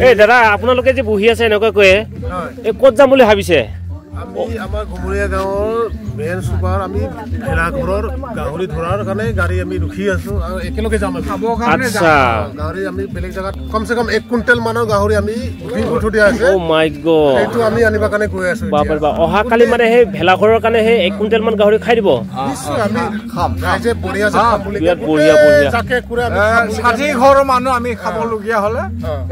এই দাদা আপোনালোকে যে বহি আছে এনেকুৱাকৈ এই ক'ত যাম বুলি ভাবিছে? আমি আমাৰ ঘুমৰীয়া গাঁৱৰ মেইন চুপাৰ আমি ভেলাঘৰৰ গাহৰি ধৰাৰ কাৰণে গাড়ী আমি ৰখি আছো আৰু একেলগে যাম আচ্ছা গাহৰি আমি বেলেগ জায়গাত কমসে কম 1 কুইণ্টেল মানৰ গাহৰি আমি উঠি দিয়া আছে ও মাই গড এইটো আমি আনিবা কাৰণে গৈ আছো বাপৰে বাপ অহা কালি মানে সেই ভেলাঘৰৰ কাৰণে সেই 1 কুইণ্টেল মান গাহৰি খাই দিব নিশ্চয় আমি খাম ৰাইজে বঢ়িয়া খাম বুলি বঢ়িয়া জাকে কুৰে আমি 60 ঘৰৰ মানুহ আমি খাবলগীয়া হলে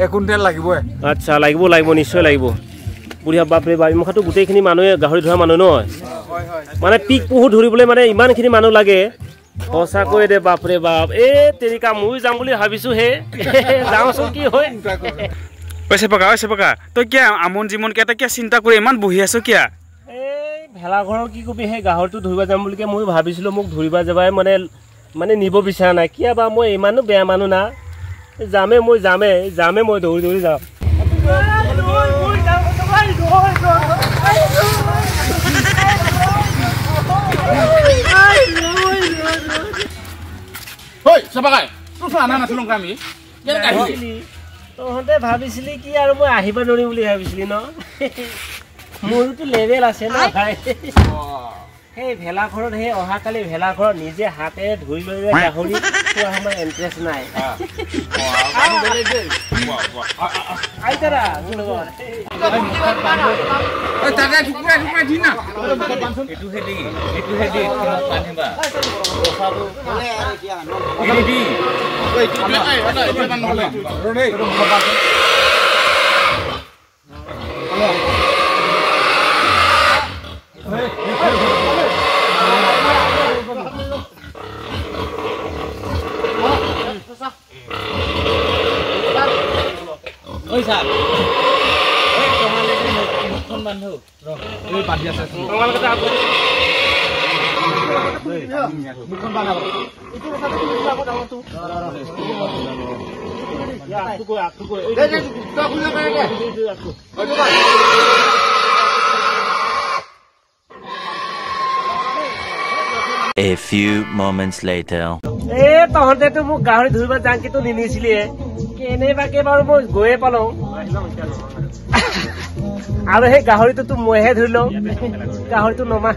1 কুইণ্টেল লাগিবই আচ্ছা লাগিব নিশ্চয় লাগিব বুঢ়িয়া বাপৰে বাপ মুখাটো গোটেইখিনি মানুহে গাহৰি ধৰা মানুহ নহয় মানে পিক পুহু ধৰিবলৈ মানে ইমানখিনি মানুহ লাগে সঁচাকৈ দে বাপৰে বাপ এই তেৰিকা মই যাম বুলি ভাবিছো হে যাওঁচোন কি হয় ঐছে পকা তই কিয় আমন জীৱন কেইটা কিয় চিন্তা কৰি ইমান বহি আছো কিয় এই ভেলাঘৰৰ কি কবি সেই গাহৰিটো ধৰিব যাম বুলি মই ভাবিছিলো মোক ধৰিব যাবাই মানে নিব বিচৰা নাই কিয় বা মই ইমানো বেয়া মানুহ না যামে মই দৌৰি যাম তহঁতে ভাবিছিলি কি আৰু মই আহিব নোৱাৰিম বুলি ভাবিছিলি ন মোৰতো লেভেল আছে ন ভাই সেই ভেলাঘৰত সেই অহাকালি ভেলাঘৰত নিজে হাতে ধুই লৈ গাহৰি খোৱা সময় ইণ্টাৰেষ্ট নাই ঐ স্যার এই তোমালে মুখখন বান্ধো এই বান্ধি আছে তোমালে কথা আগত মুখখন বান্ধাব ইটো কথা তুমি আগত আও তো আকু কই এই তো খুলে পারে আকু ওই তো A few moments later. তহঁতে তো মোক গাহৰি ধৰিব যাংকি তো নিনিছিলি কেনেবাকে বাৰু মই গৈয়ে পালো আৰু সেই গাহৰিটো মইহে ধৰি লওঁ গাহৰিটো নমা